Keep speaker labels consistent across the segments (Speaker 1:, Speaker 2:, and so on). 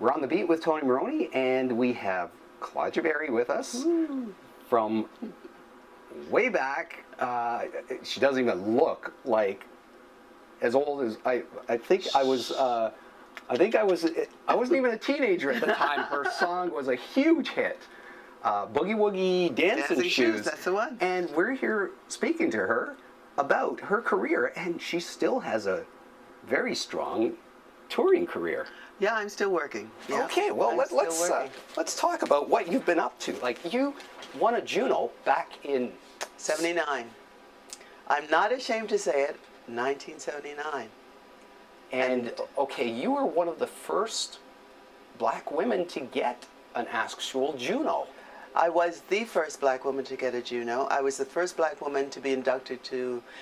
Speaker 1: We're on the beat with Tony Morrone, and we have Claudja Barry with us from way back. She doesn't even look like as old as I think I was. I wasn't even a teenager at the time. Her song was a huge hit. Boogie Woogie Dancing Shoes.
Speaker 2: That's the one.
Speaker 1: And we're here speaking to her about her career, and she still has a very strong touring career.
Speaker 2: Yeah, I'm still working. Yeah.
Speaker 1: Okay, well let's talk about what you've been up to. Like, you won a Juno back in
Speaker 2: '79. I'm not ashamed to say it. 1979.
Speaker 1: And okay, you were one of the first black women to get an actual Juno.
Speaker 2: I was the first black woman to get a Juno. I was the first black woman to be inducted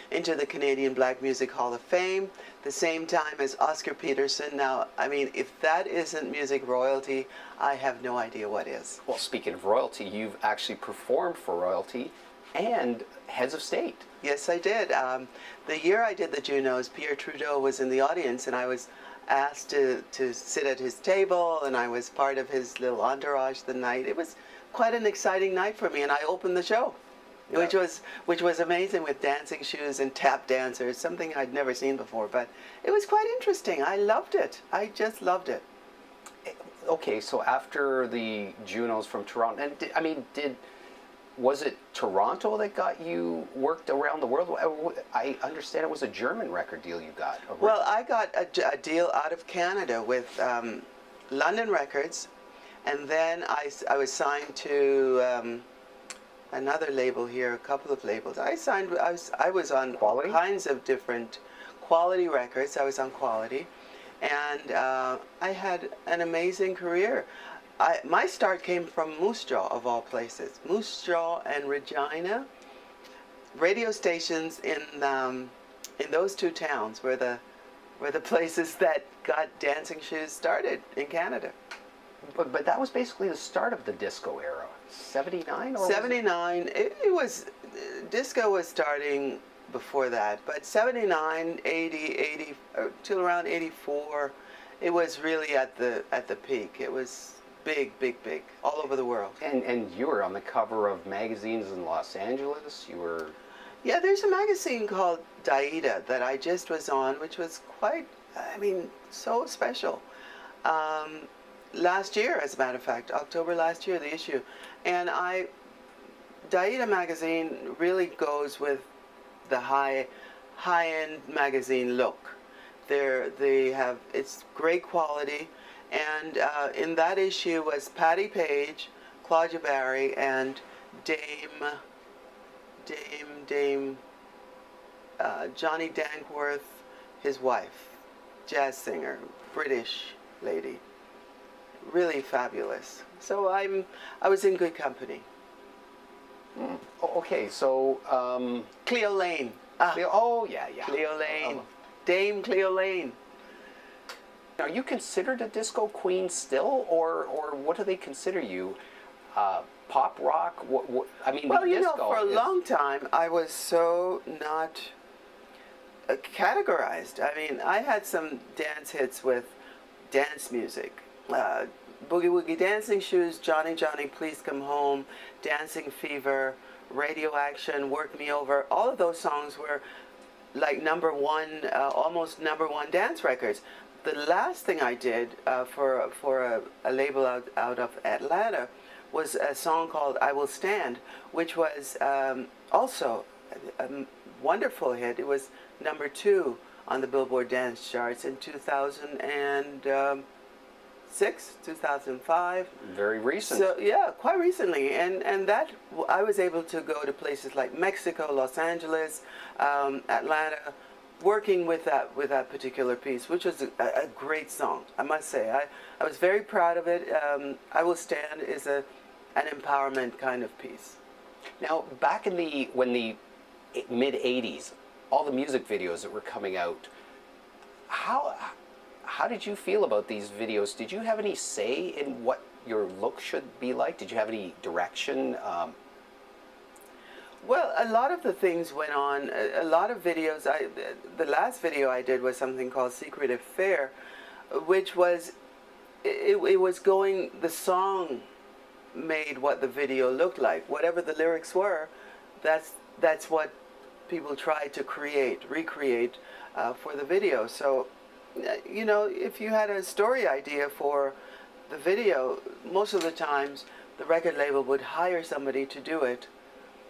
Speaker 2: into the Canadian Black Music Hall of Fame, the same time as Oscar Peterson. Now, I mean, if that isn't music royalty, I have no idea what is.
Speaker 1: Well, speaking of royalty, you've actually performed for royalty and heads of state.
Speaker 2: Yes, I did. The year I did the Junos, Pierre Trudeau was in the audience, and I was asked to sit at his table, and I was part of his little entourage the night. It was quite an exciting night for me, and I opened the show, yeah, which was amazing, with dancing shoes and tap dancers, something I'd never seen before, but it was quite interesting. I loved it. I just loved it.
Speaker 1: Okay, so after the Junos from Toronto, and was it Toronto that got you worked around the world? I understand it was a German record deal you got.
Speaker 2: Well, I got a deal out of Canada with London Records, and then I was signed to another label here, a couple of labels. I was on
Speaker 1: Quality?
Speaker 2: all kinds of different Quality records. I was on Quality, and I had an amazing career. My start came from Moose Jaw, of all places. Moose Jaw and Regina. Radio stations in those two towns were the places that got dancing shoes started in Canada.
Speaker 1: But that was basically the start of the disco era. 79 or
Speaker 2: 79. It was disco was starting before that, but 79, 80, 80 till around 84, it was really at the peak. It was big, big, big, all over the world.
Speaker 1: And you were on the cover of magazines in Los Angeles. You were...
Speaker 2: Yeah, there's a magazine called Daida that I just was on, which was quite, I mean, so special. Last year, as a matter of fact, October last year, the issue. And Daida magazine really goes with the high-end magazine look. It's great quality. And in that issue was Patti Page, Claudja Barry, and Dame Johnny Dankworth, his wife, jazz singer, British lady, really fabulous. So I was in good company.
Speaker 1: Mm. Oh, okay, so
Speaker 2: Cleo Lane.
Speaker 1: Oh yeah.
Speaker 2: Cleo Lane, Dame Cleo Lane.
Speaker 1: Are you considered a disco queen still, or what do they consider you? Pop rock? What I mean,
Speaker 2: well,
Speaker 1: disco
Speaker 2: for a long time, I was so not categorized. I mean, I had some dance hits with dance music. Boogie Woogie Dancing Shoes, Johnny Johnny Please Come Home, Dancing Fever, Radio Action, Work Me Over. All of those songs were like #1, almost #1 dance records. The last thing I did for a label out of Atlanta was a song called I Will Stand, which was also a wonderful hit. It was #2 on the Billboard Dance Charts in 2006, 2005.
Speaker 1: Very recent.
Speaker 2: So yeah, quite recently, and that I was able to go to places like Mexico, Los Angeles, Atlanta, working with that particular piece, which was a great song, I must say. I was very proud of it. I Will Stand is an empowerment kind of piece.
Speaker 1: Now, back in when the mid-'80s, all the music videos that were coming out, how did you feel about these videos? Did you have any say in what your look should be like? Did you have any direction?
Speaker 2: Well, a lot of the things went on. A lot of videos. The last video I did was something called Secret Affair, which was it was going, the song made what the video looked like. Whatever the lyrics were, that's what people tried to recreate for the video. So, you know, if you had a story idea for the video, most of the times the record label would hire somebody to do it,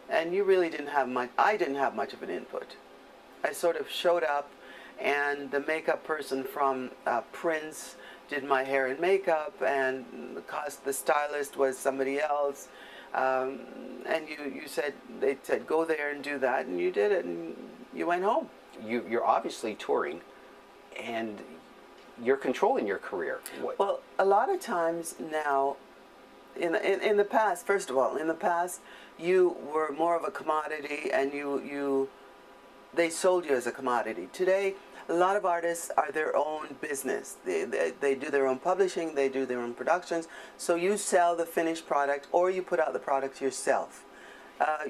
Speaker 2: and you really didn't have much. I didn't have much of an input. I sort of showed up, and the makeup person from Prince did my hair and makeup, and the stylist was somebody else. And they said go there and do that, and you did it, and you went home.
Speaker 1: You're obviously touring, and you're controlling your career.
Speaker 2: Well, a lot of times now, in the past, first of all, in the past, you were more of a commodity, and they sold you as a commodity. Today, a lot of artists are their own business. They do their own publishing, they do their own productions, so you sell the finished product or you put out the product yourself.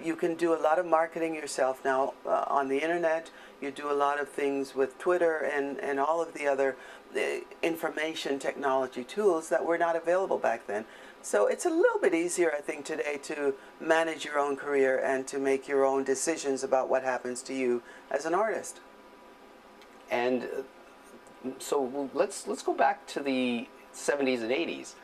Speaker 2: You can do a lot of marketing yourself now on the internet. You do a lot of things with Twitter and all of the other information technology tools that were not available back then. So it's a little bit easier, I think, today to manage your own career and to make your own decisions about what happens to you as an artist.
Speaker 1: And so let's go back to the 70s and 80s.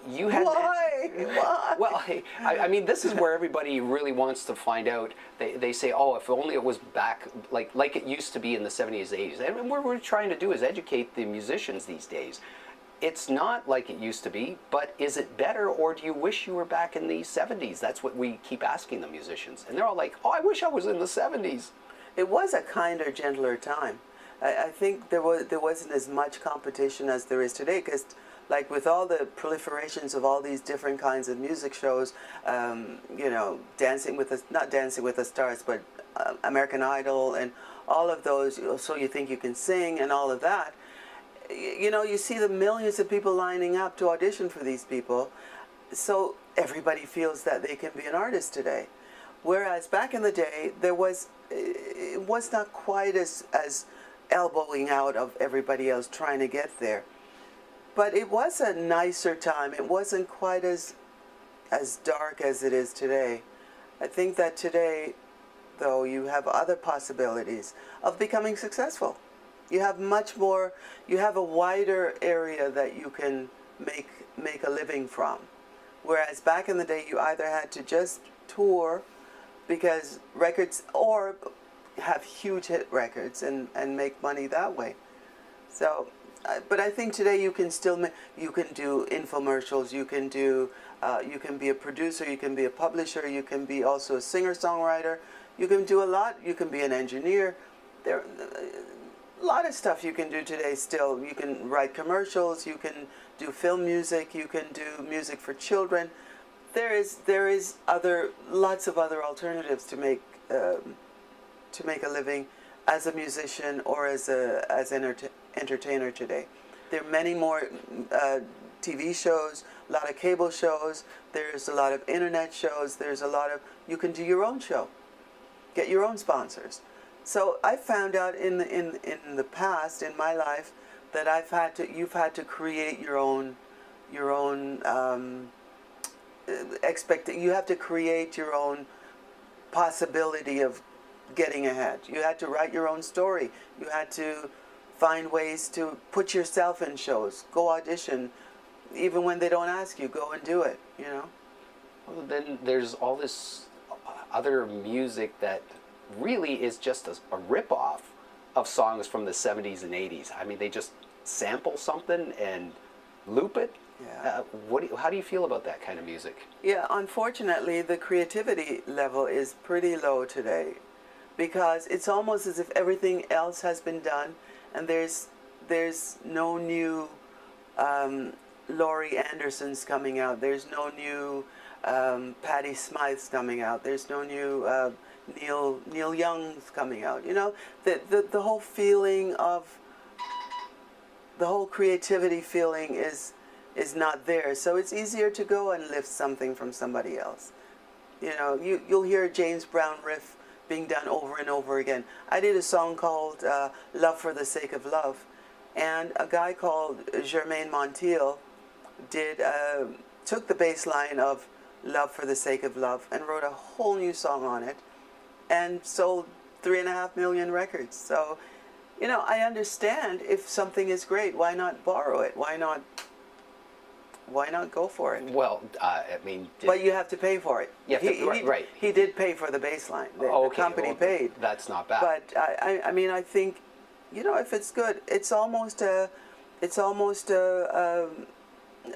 Speaker 1: You had
Speaker 2: Why? Why?
Speaker 1: Well, I mean, this is where everybody really wants to find out. They say, oh, if only it was back like it used to be in the 70s, 80s. And what we're trying to do is educate the musicians these days. It's not like it used to be, but is it better, or do you wish you were back in the 70s? That's what we keep asking the musicians. And they're all like, oh, I wish I was in the 70s.
Speaker 2: It was a kinder, gentler time. I think there wasn't as much competition as there is today, because like with all the proliferations of all these different kinds of music shows, you know, not Dancing with the Stars, but American Idol and all of those, So You Think You Can Sing and all of that, you know, you see the millions of people lining up to audition for these people, so everybody feels that they can be an artist today. Whereas back in the day, it was not quite as elbowing out of everybody else trying to get there. But it was a nicer time. It wasn't quite as dark as it is today. I think that today, though, you have other possibilities of becoming successful. You have much more, you have a wider area that you can make a living from. Whereas back in the day, you either had to just tour because records, or have huge hit records and make money that way. So, but I think today you can still you can do infomercials, you can be a producer, you can be a publisher, you can be also a singer-songwriter, you can do a lot, you can be an engineer. There a lot of stuff you can do today still. You can write commercials, you can do film music, you can do music for children. There is lots of other alternatives to make a living as a musician or as an entertainer today. There are many more TV shows, a lot of cable shows, there's a lot of internet shows, you can do your own show, get your own sponsors. So I found out in the past, in my life, that you've had to create your own you have to create your own possibility of getting ahead. You had to write your own story. You had to find ways to put yourself in shows, go audition, even when they don't ask you, go and do it, you know.
Speaker 1: Well, then there's all this other music that really is just a rip-off of songs from the 70s and 80s. I mean, they just sample something and loop it.
Speaker 2: Yeah.
Speaker 1: How do you feel about that kind of music?
Speaker 2: Yeah, unfortunately, the creativity level is pretty low today, because it's almost as if everything else has been done, and there's no new Laurie Andersons coming out. There's no new Patti Smyths coming out. There's no new Neil Young's coming out. You know, the whole feeling of the whole creativity feeling is not there. So it's easier to go and lift something from somebody else. You know, you'll hear a James Brown riff being done over and over again. I did a song called Love for the Sake of Love, And a guy called Germain Montiel took the bass line of Love for the Sake of Love and wrote a whole new song on it and sold 3.5 million records. So, you know, I understand if something is great, why not borrow it? Why not go for it?
Speaker 1: Well, I mean...
Speaker 2: But you have to pay for it.
Speaker 1: Yeah, right.
Speaker 2: He did pay for the bass line. The company paid.
Speaker 1: That's not bad.
Speaker 2: But I mean, I think, you know, if it's good, it's almost a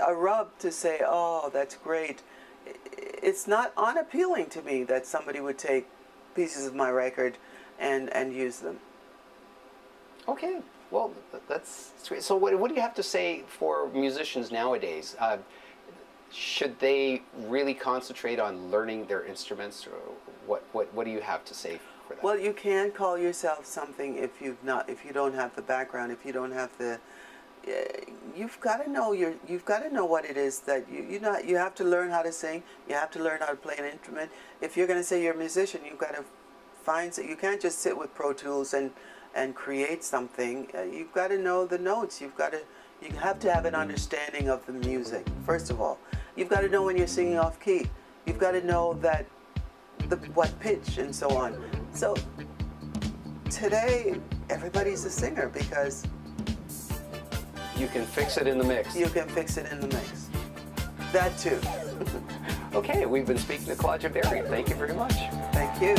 Speaker 2: rub to say, oh, that's great. It's not unappealing to me that somebody would take pieces of my record and use them.
Speaker 1: Okay, well, that's great. So what do you have to say for musicians nowadays? Should they really concentrate on learning their instruments, or what do you have to say for that?
Speaker 2: Well, you can call yourself something if you don't have the background, if you don't have the. You've got to know what it is that you have to learn how to sing. You have to learn how to play an instrument. If you're going to say you're a musician, you've got to find. You can't just sit with Pro Tools and create something. You've got to know the notes. You have to have an understanding of the music. First of all, you've got to know when you're singing off key. You've got to know that what pitch and so on. So today, everybody's a singer because.
Speaker 1: You can fix it in the mix.
Speaker 2: You can fix it in the mix. That too.
Speaker 1: Okay, we've been speaking to Claudja Barry. Thank you very much.
Speaker 2: Thank you.